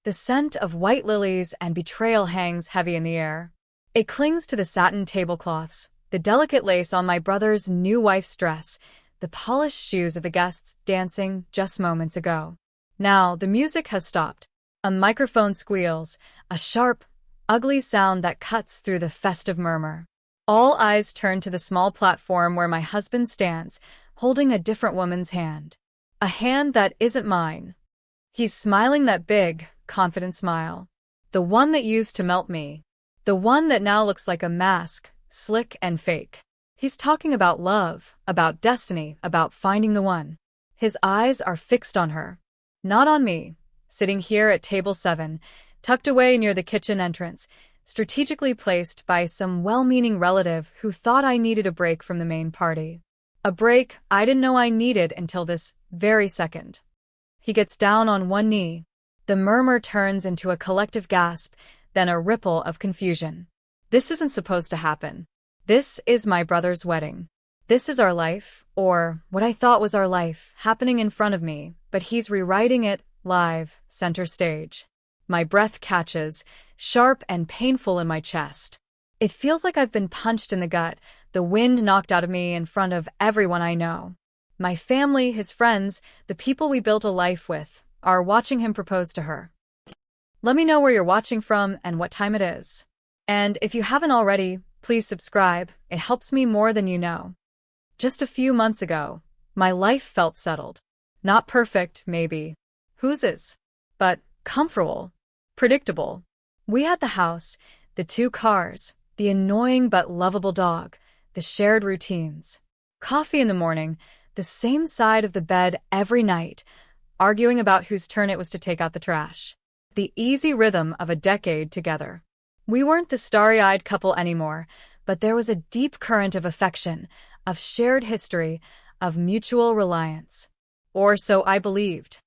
The scent of white lilies and betrayal hangs heavy in the air. It clings to the satin tablecloths, the delicate lace on my brother's new wife's dress, the polished shoes of the guests dancing just moments ago. Now, the music has stopped. A microphone squeals, a sharp, ugly sound that cuts through the festive murmur. All eyes turn to the small platform where my husband stands, holding a different woman's hand. A hand that isn't mine. He's smiling that big, confident smile. The one that used to melt me. The one that now looks like a mask, slick and fake. He's talking about love, about destiny, about finding the one. His eyes are fixed on her. Not on me, sitting here at table 7, tucked away near the kitchen entrance, strategically placed by some well-meaning relative who thought I needed a break from the main party. A break I didn't know I needed until this very second. He gets down on one knee. The murmur turns into a collective gasp, then a ripple of confusion. This isn't supposed to happen. This is my brother's wedding. This is our life, or what I thought was our life, happening in front of me, but he's rewriting it, live, center stage. My breath catches, sharp and painful in my chest. It feels like I've been punched in the gut, the wind knocked out of me in front of everyone I know. My family, his friends, the people we built a life with, are watching him propose to her. Let me know where you're watching from and what time it is. And if you haven't already, please subscribe. It helps me more than you know. Just a few months ago, my life felt settled. Not perfect, maybe. Whose is? But comfortable. Predictable. We had the house, the 2 cars, the annoying but lovable dog, the shared routines. Coffee in the morning, the same side of the bed every night, arguing about whose turn it was to take out the trash. The easy rhythm of a decade together. We weren't the starry-eyed couple anymore, but there was a deep current of affection, of shared history, of mutual reliance. Or so I believed.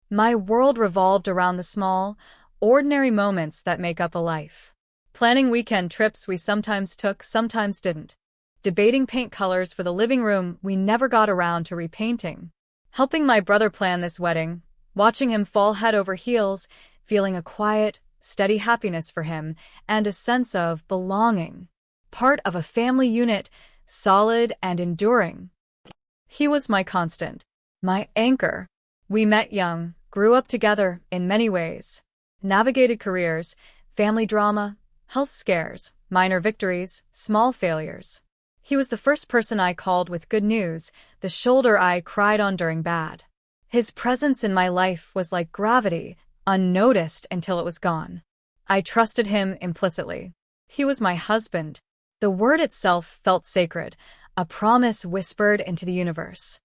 My world revolved around the small, ordinary moments that make up a life. Planning weekend trips we sometimes took, sometimes didn't. Debating paint colors for the living room we never got around to repainting. Helping my brother plan this wedding, watching him fall head over heels, feeling a quiet, steady happiness for him, and a sense of belonging. Part of a family unit, solid and enduring. He was my constant, my anchor. We met young, grew up together in many ways. Navigated careers, family drama, health scares, minor victories, small failures. He was the first person I called with good news, the shoulder I cried on during bad. His presence in my life was like gravity, unnoticed until it was gone. I trusted him implicitly. He was my husband. The word itself felt sacred, a promise whispered into the universe.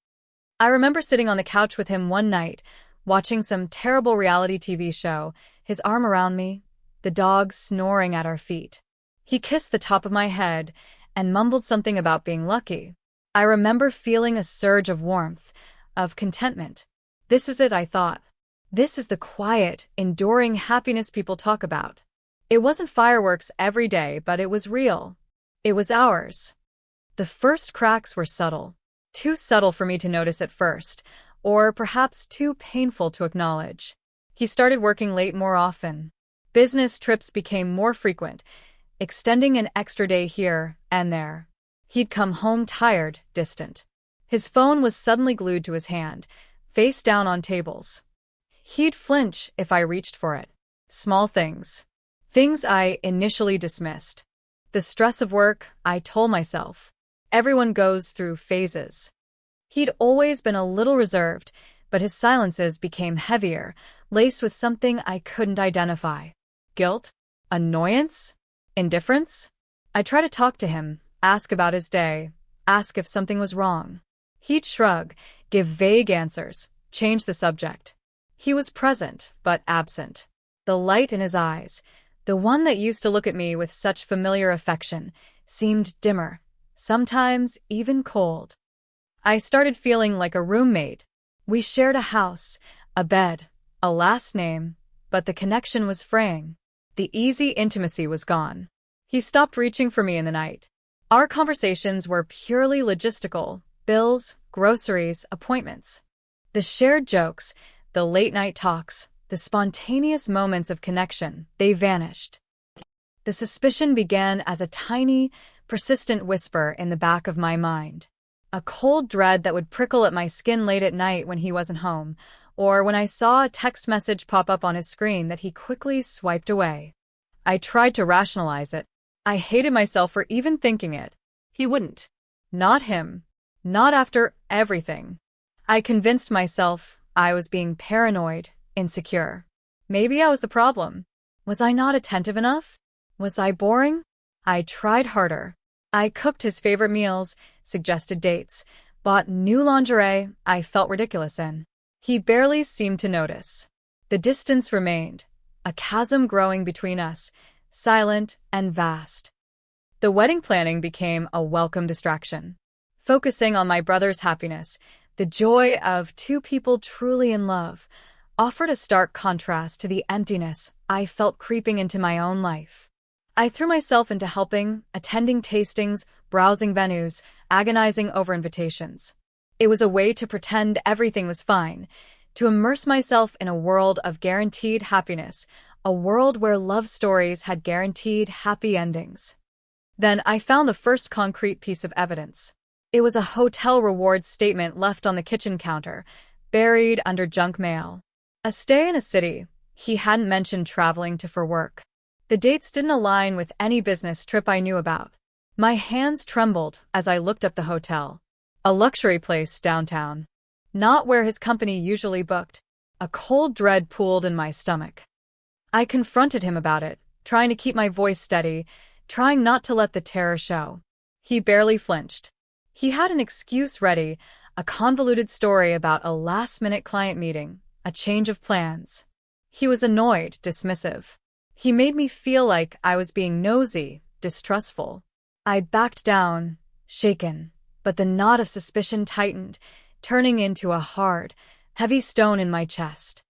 I remember sitting on the couch with him one night, watching some terrible reality TV show, his arm around me, the dog snoring at our feet. He kissed the top of my head and mumbled something about being lucky. I remember feeling a surge of warmth, of contentment. This is it, I thought. This is the quiet, enduring happiness people talk about. It wasn't fireworks every day, but it was real. It was ours. The first cracks were subtle. Too subtle for me to notice at first, or perhaps too painful to acknowledge. He started working late more often. Business trips became more frequent, extending an extra day here and there. He'd come home tired, distant. His phone was suddenly glued to his hand, face down on tables. He'd flinch if I reached for it. Small things. Things I initially dismissed. The stress of work, I told myself. Everyone goes through phases. He'd always been a little reserved, but his silences became heavier, laced with something I couldn't identify. Guilt? Annoyance? Indifference? I tried to talk to him, ask about his day, ask if something was wrong. He'd shrug, give vague answers, change the subject. He was present, but absent. The light in his eyes, the one that used to look at me with such familiar affection, seemed dimmer, sometimes even cold. I started feeling like a roommate. We shared a house, a bed, a last name, but the connection was fraying. The easy intimacy was gone. He stopped reaching for me in the night. Our conversations were purely logistical, bills, groceries, appointments. The shared jokes, the late-night talks, the The spontaneous moments of connection, they vanished. The suspicion began as a tiny, persistent whisper in the back of my mind. A cold dread that would prickle at my skin late at night when he wasn't home, or when I saw a text message pop up on his screen that he quickly swiped away. I tried to rationalize it. I hated myself for even thinking it. He wouldn't. Not him. Not after everything. I convinced myself I was being paranoid, insecure. Maybe I was the problem. Was I not attentive enough? Was I boring? I tried harder. I cooked his favorite meals, suggested dates, bought new lingerie I felt ridiculous in. He barely seemed to notice. The distance remained, a chasm growing between us, silent and vast. The wedding planning became a welcome distraction. Focusing on my brother's happiness, the joy of two people truly in love, offered a stark contrast to the emptiness I felt creeping into my own life. I threw myself into helping, attending tastings, browsing venues, agonizing over invitations. It was a way to pretend everything was fine, to immerse myself in a world of guaranteed happiness, a world where love stories had guaranteed happy endings. Then I found the first concrete piece of evidence. It was a hotel rewards statement left on the kitchen counter, buried under junk mail. A stay in a city he hadn't mentioned traveling to for work. The dates didn't align with any business trip I knew about. My hands trembled as I looked up the hotel. A luxury place downtown. Not where his company usually booked. A cold dread pooled in my stomach. I confronted him about it, trying to keep my voice steady, trying not to let the terror show. He barely flinched. He had an excuse ready, a convoluted story about a last-minute client meeting, a change of plans. He was annoyed, dismissive. He made me feel like I was being nosy, distrustful. I backed down, shaken, but the knot of suspicion tightened, turning into a hard, heavy stone in my chest.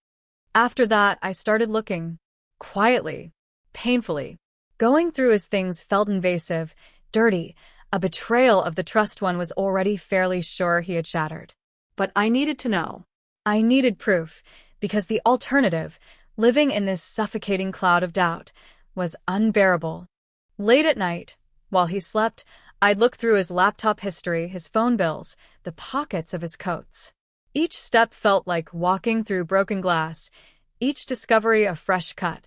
After that, I started looking. Quietly, painfully. Going through his things felt invasive, dirty, a betrayal of the trust one was already fairly sure he had shattered. But I needed to know. I needed proof, because the alternative, living in this suffocating cloud of doubt, was unbearable. Late at night, while he slept, I'd look through his laptop history, his phone bills, the pockets of his coats. Each step felt like walking through broken glass, each discovery a fresh cut.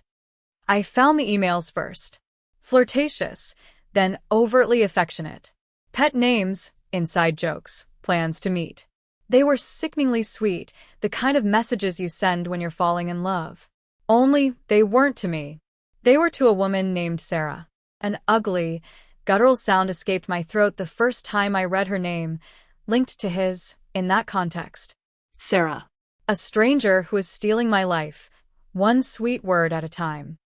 I found the emails first. Flirtatious, then overtly affectionate. Pet names, inside jokes, plans to meet. They were sickeningly sweet, the kind of messages you send when you're falling in love. Only, they weren't to me. They were to a woman named Sarah. An ugly, guttural sound escaped my throat the first time I read her name, linked to his, in that context. Sarah. A stranger who was stealing my life, one sweet word at a time.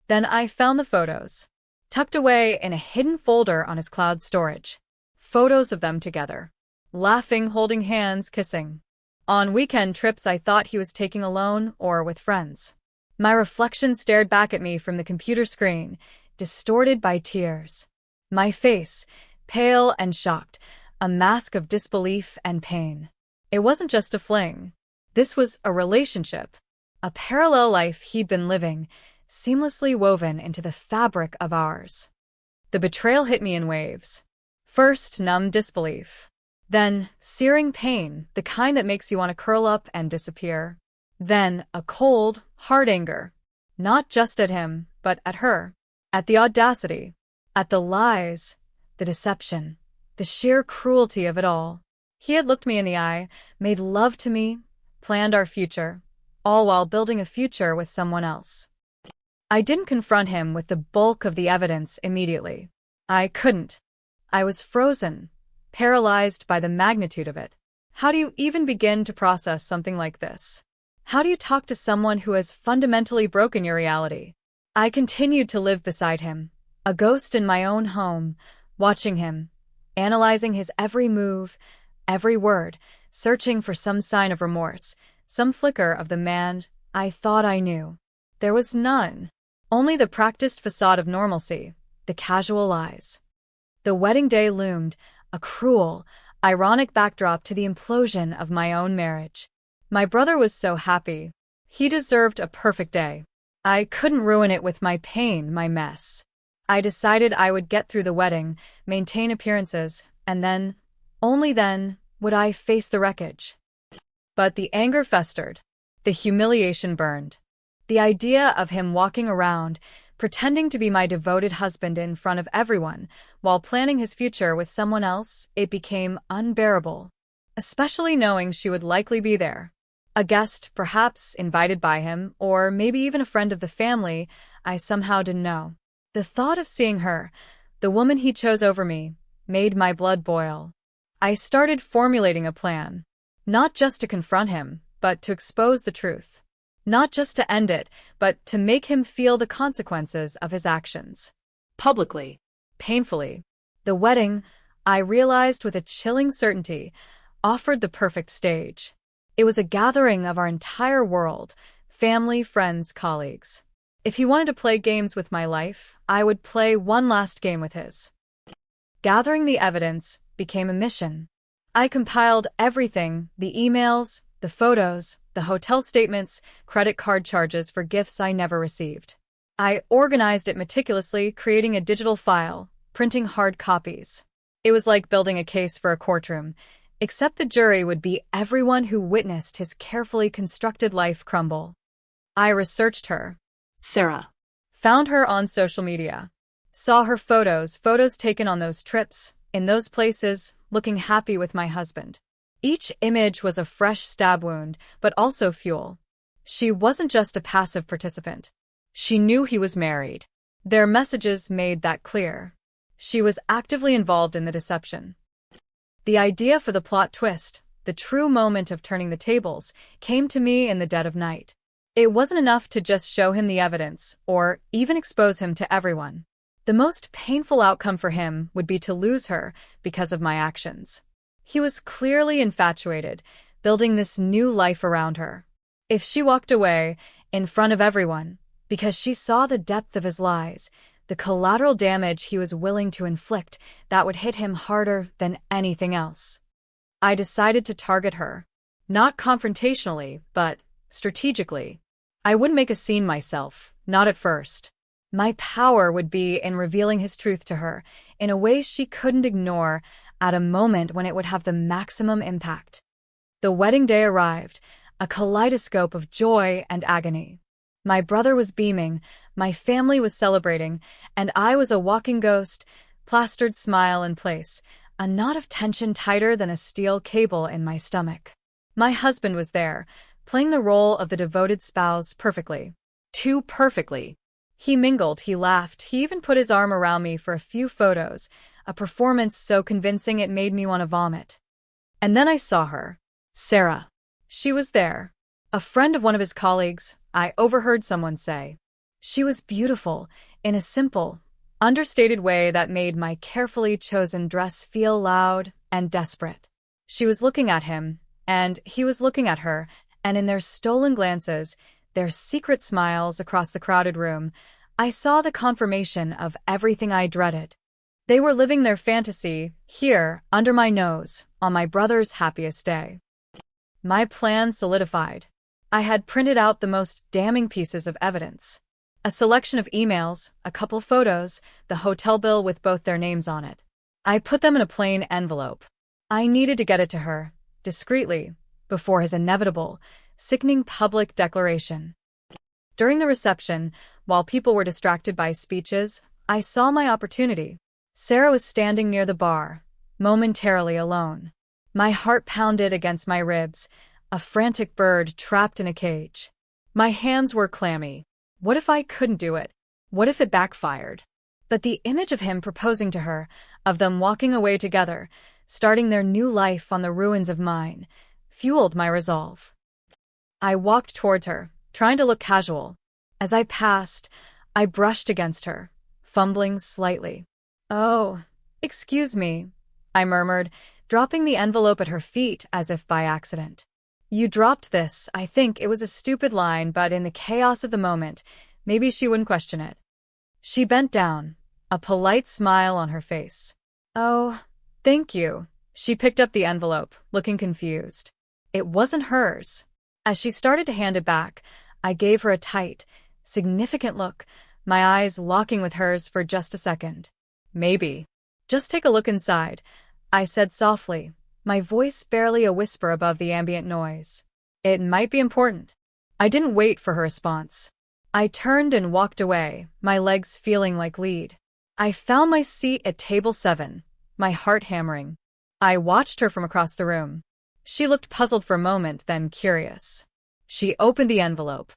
Then I found the photos, tucked away in a hidden folder on his cloud storage. Photos of them together. Laughing, holding hands, kissing. On weekend trips I thought he was taking alone or with friends. My reflection stared back at me from the computer screen, distorted by tears. My face, pale and shocked, a mask of disbelief and pain. It wasn't just a fling. This was a relationship. A parallel life he'd been living, seamlessly woven into the fabric of ours. The betrayal hit me in waves. First, numb disbelief. Then, searing pain, the kind that makes you want to curl up and disappear. Then, a cold, hard anger. Not just at him, but at her. At the audacity. At the lies. The deception. The sheer cruelty of it all. He had looked me in the eye, made love to me, planned our future, all while building a future with someone else. I didn't confront him with the bulk of the evidence immediately. I couldn't. I was frozen, paralyzed by the magnitude of it. How do you even begin to process something like this? How do you talk to someone who has fundamentally broken your reality? I continued to live beside him, a ghost in my own home, watching him, analyzing his every move, every word, searching for some sign of remorse, some flicker of the man I thought I knew. There was none. Only the practiced facade of normalcy, the casual lies. The wedding day loomed, a cruel, ironic backdrop to the implosion of my own marriage. My brother was so happy, He deserved a perfect day. I couldn't ruin it with my pain, my mess. I decided I would get through the wedding, maintain appearances, and then, only then, would I face the wreckage. But the anger festered. The humiliation burned. The idea of him walking around, pretending to be my devoted husband in front of everyone, while planning his future with someone else, it became unbearable. Especially knowing she would likely be there. A guest, perhaps invited by him, or maybe even a friend of the family I somehow didn't know. The thought of seeing her, the woman he chose over me, made my blood boil. I started formulating a plan. Not just to confront him, but to expose the truth. Not just to end it, but to make him feel the consequences of his actions. Publicly. Painfully. The wedding, I realized with a chilling certainty, offered the perfect stage. It was a gathering of our entire world, family, friends, colleagues. If he wanted to play games with my life, I would play one last game with his. Gathering the evidence became a mission. I compiled everything, the emails, the photos, the hotel statements, credit card charges for gifts I never received. I organized it meticulously, creating a digital file, printing hard copies. It was like building a case for a courtroom, except the jury would be everyone who witnessed his carefully constructed life crumble. I researched her. Sarah. Found her on social media. Saw her photos taken on those trips, in those places, looking happy with my husband. Each image was a fresh stab wound, but also fuel. She wasn't just a passive participant. She knew he was married. Their messages made that clear. She was actively involved in the deception. The idea for the plot twist, the true moment of turning the tables, came to me in the dead of night. It wasn't enough to just show him the evidence, or even expose him to everyone. The most painful outcome for him would be to lose her because of my actions. He was clearly infatuated, building this new life around her. If she walked away, in front of everyone, because she saw the depth of his lies, the collateral damage he was willing to inflict, that would hit him harder than anything else. I decided to target her. Not confrontationally, but strategically. I wouldn't make a scene myself, not at first. My power would be in revealing his truth to her, in a way she couldn't ignore, at a moment when it would have the maximum impact. The wedding day arrived, a kaleidoscope of joy and agony. My brother was beaming, my family was celebrating, and I was a walking ghost, plastered smile in place, a knot of tension tighter than a steel cable in my stomach. My husband was there, playing the role of the devoted spouse perfectly. Too perfectly. He mingled, he laughed, he even put his arm around me for a few photos, a performance so convincing it made me want to vomit. And then I saw her. Sarah. She was there. A friend of one of his colleagues, I overheard someone say. She was beautiful, in a simple, understated way that made my carefully chosen dress feel loud and desperate. She was looking at him, and he was looking at her, and in their stolen glances, their secret smiles across the crowded room, I saw the confirmation of everything I dreaded. They were living their fantasy, here, under my nose, on my brother's happiest day. My plan solidified. I had printed out the most damning pieces of evidence. A selection of emails, a couple photos, the hotel bill with both their names on it. I put them in a plain envelope. I needed to get it to her, discreetly, before his inevitable, sickening public declaration. During the reception, while people were distracted by speeches, I saw my opportunity. Sarah was standing near the bar, momentarily alone. My heart pounded against my ribs, a frantic bird trapped in a cage. My hands were clammy. What if I couldn't do it? What if it backfired? But the image of him proposing to her, of them walking away together, starting their new life on the ruins of mine, fueled my resolve. I walked towards her, trying to look casual. As I passed, I brushed against her, fumbling slightly. "Oh, excuse me," I murmured, dropping the envelope at her feet as if by accident. "You dropped this." I think it was a stupid line, but in the chaos of the moment, maybe she wouldn't question it. She bent down, a polite smile on her face. "Oh, thank you." She picked up the envelope, looking confused. It wasn't hers. As she started to hand it back, I gave her a tight, significant look, my eyes locking with hers for just a second. Maybe. Just take a look inside, I said softly, my voice barely a whisper above the ambient noise. It might be important. I didn't wait for her response. I turned and walked away, my legs feeling like lead. I found my seat at table 7, my heart hammering. I watched her from across the room. She looked puzzled for a moment, then curious. She opened the envelope.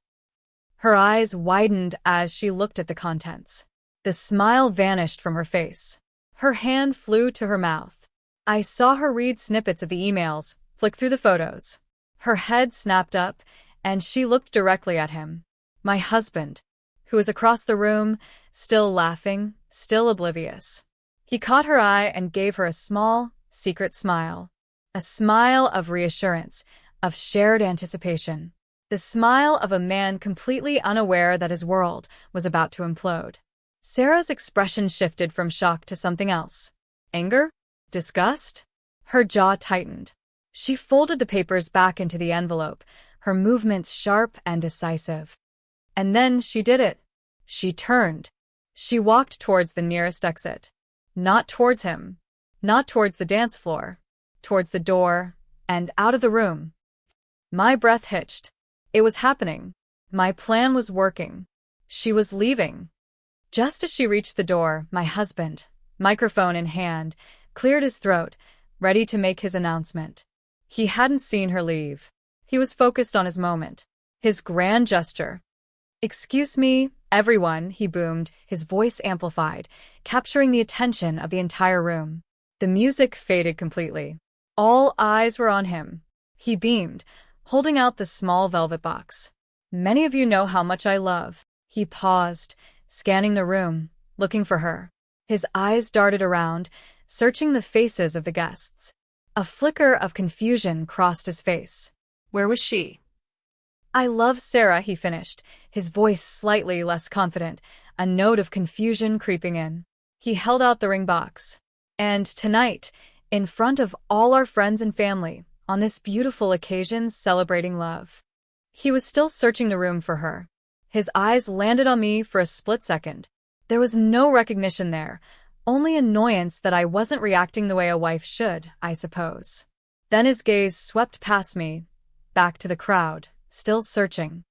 Her eyes widened as she looked at the contents. The smile vanished from her face. Her hand flew to her mouth. I saw her read snippets of the emails, flick through the photos. Her head snapped up, and she looked directly at him. My husband, who was across the room, still laughing, still oblivious. He caught her eye and gave her a small, secret smile. A smile of reassurance, of shared anticipation. The smile of a man completely unaware that his world was about to implode. Sarah's expression shifted from shock to something else. Anger? Disgust? Her jaw tightened. She folded the papers back into the envelope, her movements sharp and decisive. And then she did it. She turned. She walked towards the nearest exit. Not towards him. Not towards the dance floor. Towards the door, and out of the room. My breath hitched. It was happening. My plan was working. She was leaving. Just as she reached the door, my husband, microphone in hand, cleared his throat, ready to make his announcement. He hadn't seen her leave. He was focused on his moment. His grand gesture. "Excuse me, everyone," he boomed, his voice amplified, capturing the attention of the entire room. The music faded completely. All eyes were on him. He beamed, holding out the small velvet box. "Many of you know how much I love." He paused, scanning the room, looking for her. His eyes darted around, searching the faces of the guests. A flicker of confusion crossed his face. Where was she? "I love Sarah," he finished, his voice slightly less confident, a note of confusion creeping in. He held out the ring box. "And tonight, in front of all our friends and family, on this beautiful occasion celebrating love." He was still searching the room for her. His eyes landed on me for a split second. There was no recognition there, only annoyance that I wasn't reacting the way a wife should, I suppose. Then his gaze swept past me, back to the crowd, still searching.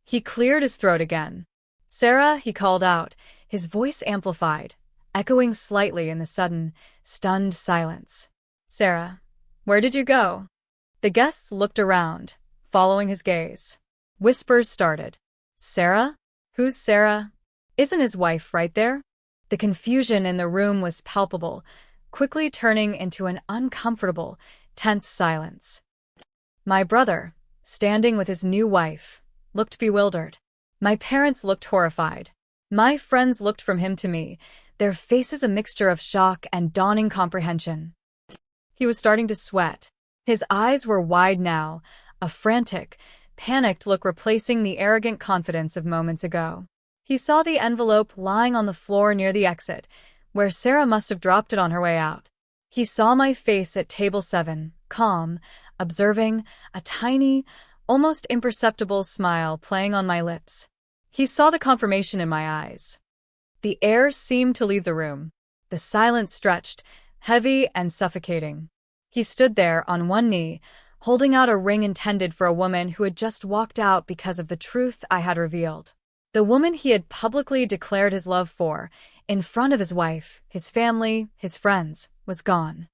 He cleared his throat again. "Sarah," he called out, his voice amplified, echoing slightly in the sudden, stunned silence. "Sarah, where did you go?" The guests looked around, following his gaze. Whispers started. "Sarah? Who's Sarah? Isn't his wife right there?" The confusion in the room was palpable, quickly turning into an uncomfortable, tense silence. My brother, standing with his new wife, looked bewildered. My parents looked horrified. My friends looked from him to me, their faces a mixture of shock and dawning comprehension. He was starting to sweat. His eyes were wide now, a frantic, panicked look replacing the arrogant confidence of moments ago. He saw the envelope lying on the floor near the exit, where Sarah must have dropped it on her way out. He saw my face at table 7, calm, observing, a tiny, almost imperceptible smile playing on my lips. He saw the confirmation in my eyes. The air seemed to leave the room. The silence stretched, heavy and suffocating. He stood there on one knee, holding out a ring intended for a woman who had just walked out because of the truth I had revealed. The woman he had publicly declared his love for, in front of his wife, his family, his friends, was gone.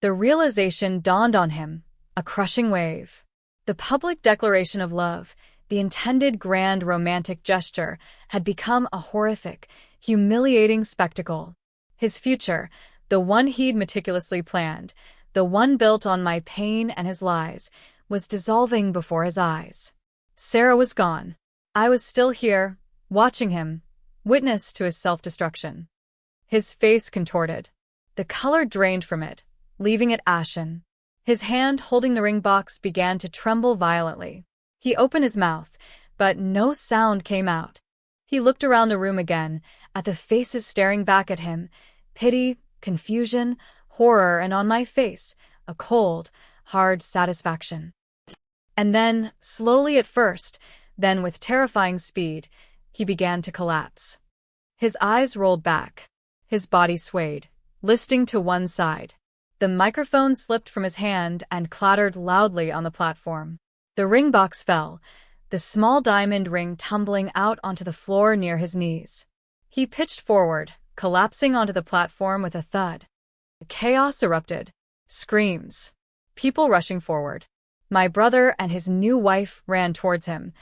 The realization dawned on him, a crushing wave. The public declaration of love, the intended grand romantic gesture, had become a horrific, humiliating spectacle. His future, the one he'd meticulously planned, the one built on my pain and his lies, was dissolving before his eyes. Sarah was gone. I was still here, watching him, witness to his self-destruction. His face contorted. The color drained from it, leaving it ashen. His hand holding the ring box began to tremble violently. He opened his mouth, but no sound came out. He looked around the room again, at the faces staring back at him, pity, confusion, horror, and on my face, a cold, hard satisfaction. And then, slowly at first, then with terrifying speed, he began to collapse. His eyes rolled back. His body swayed, listing to one side. The microphone slipped from his hand and clattered loudly on the platform. The ring box fell, the small diamond ring tumbling out onto the floor near his knees. He pitched forward, collapsing onto the platform with a thud. Chaos erupted. Screams. People rushing forward. My brother and his new wife ran towards him,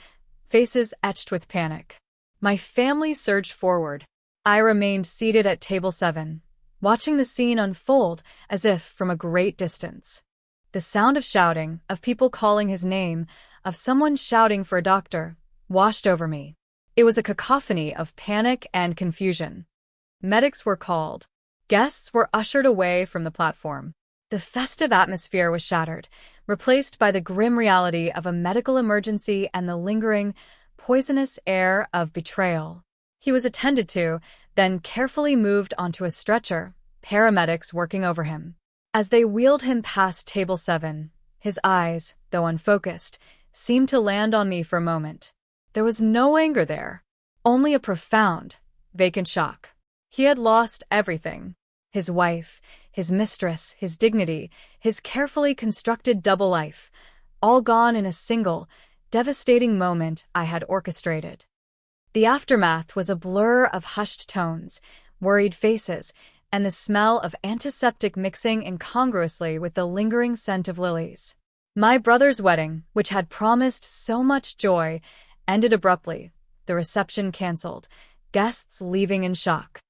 faces etched with panic. My family surged forward. I remained seated at table 7, watching the scene unfold as if from a great distance. The sound of shouting, of people calling his name, of someone shouting for a doctor, washed over me. It was a cacophony of panic and confusion. Medics were called. Guests were ushered away from the platform. The festive atmosphere was shattered, replaced by the grim reality of a medical emergency and the lingering, poisonous air of betrayal. He was attended to, then carefully moved onto a stretcher, paramedics working over him. As they wheeled him past table 7, his eyes, though unfocused, seemed to land on me for a moment. There was no anger there, only a profound, vacant shock. He had lost everything. His wife, his mistress, his dignity, his carefully constructed double life, all gone in a single, devastating moment I had orchestrated. The aftermath was a blur of hushed tones, worried faces, and the smell of antiseptic mixing incongruously with the lingering scent of lilies. My brother's wedding, which had promised so much joy, ended abruptly, the reception cancelled, guests leaving in shock.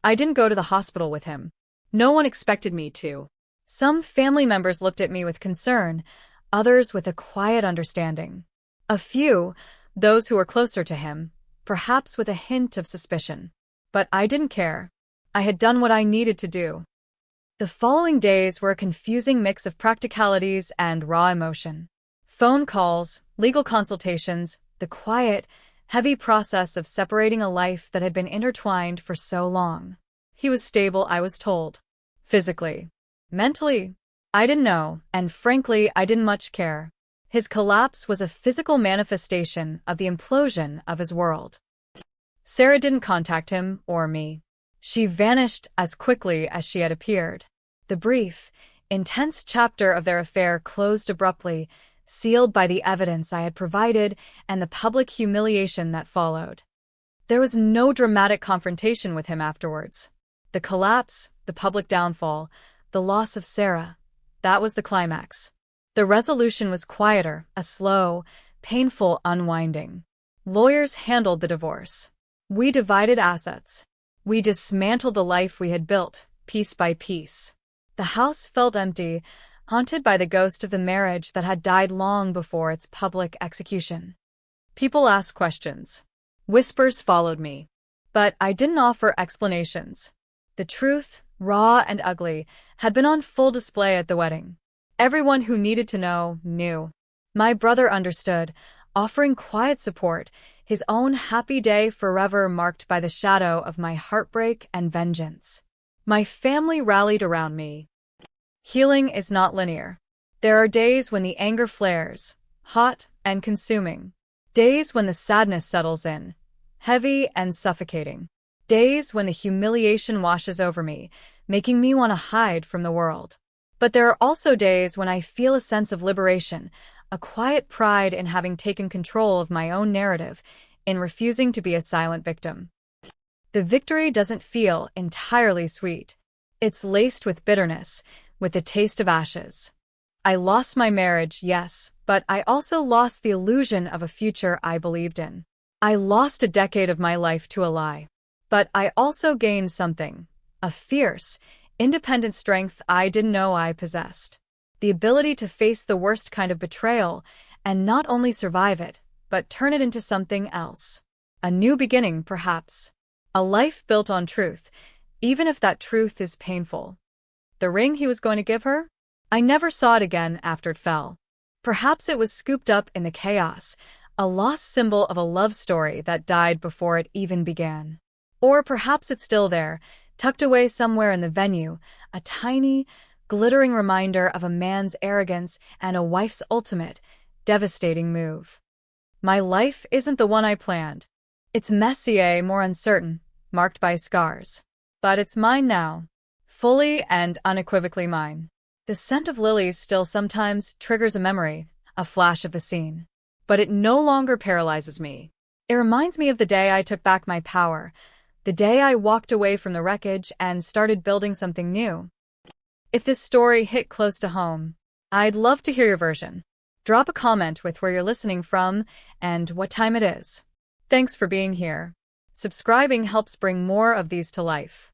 I didn't go to the hospital with him. No one expected me to. Some family members looked at me with concern, others with a quiet understanding. A few, those who were closer to him, perhaps with a hint of suspicion. But I didn't care. I had done what I needed to do. The following days were a confusing mix of practicalities and raw emotion. Phone calls, legal consultations, the quiet, heavy process of separating a life that had been intertwined for so long. He was stable, I was told. Physically. Mentally, I didn't know, and frankly, I didn't much care. His collapse was a physical manifestation of the implosion of his world. Sarah didn't contact him or me. She vanished as quickly as she had appeared. The brief, intense chapter of their affair closed abruptly, sealed by the evidence I had provided and the public humiliation that followed. There was no dramatic confrontation with him afterwards. The collapse, the public downfall, the loss of Sarah, that was the climax. The resolution was quieter, a slow, painful unwinding. Lawyers handled the divorce. We divided assets. We dismantled the life we had built, piece by piece. The house felt empty, haunted by the ghost of the marriage that had died long before its public execution. People asked questions. Whispers followed me. But I didn't offer explanations. The truth, raw and ugly, had been on full display at the wedding. Everyone who needed to know knew. My brother understood, offering quiet support, his own happy day forever marked by the shadow of my heartbreak and vengeance. My family rallied around me. Healing is not linear. There are days when the anger flares, hot and consuming. Days when the sadness settles in, heavy and suffocating. Days when the humiliation washes over me, making me want to hide from the world. But there are also days when I feel a sense of liberation, a quiet pride in having taken control of my own narrative, in refusing to be a silent victim. The victory doesn't feel entirely sweet. It's laced with bitterness, with the taste of ashes. I lost my marriage, yes, but I also lost the illusion of a future I believed in. I lost a decade of my life to a lie. But I also gained something, a fierce, independent strength I didn't know I possessed. The ability to face the worst kind of betrayal and not only survive it, but turn it into something else. A new beginning, perhaps. A life built on truth, even if that truth is painful. The ring he was going to give her? I never saw it again after it fell. Perhaps it was scooped up in the chaos, a lost symbol of a love story that died before it even began. Or perhaps it's still there, tucked away somewhere in the venue, a tiny, glittering reminder of a man's arrogance and a wife's ultimate, Devastating move. My life isn't the one I planned. It's messier, more uncertain, marked by scars. But it's mine now. Fully and unequivocally mine. The scent of lilies still sometimes triggers a memory, a flash of the scene. But it no longer paralyzes me. It reminds me of the day I took back my power, the day I walked away from the wreckage and started building something new. If this story hit close to home, I'd love to hear your version. Drop a comment with where you're listening from and what time it is. Thanks for being here. Subscribing helps bring more of these to life.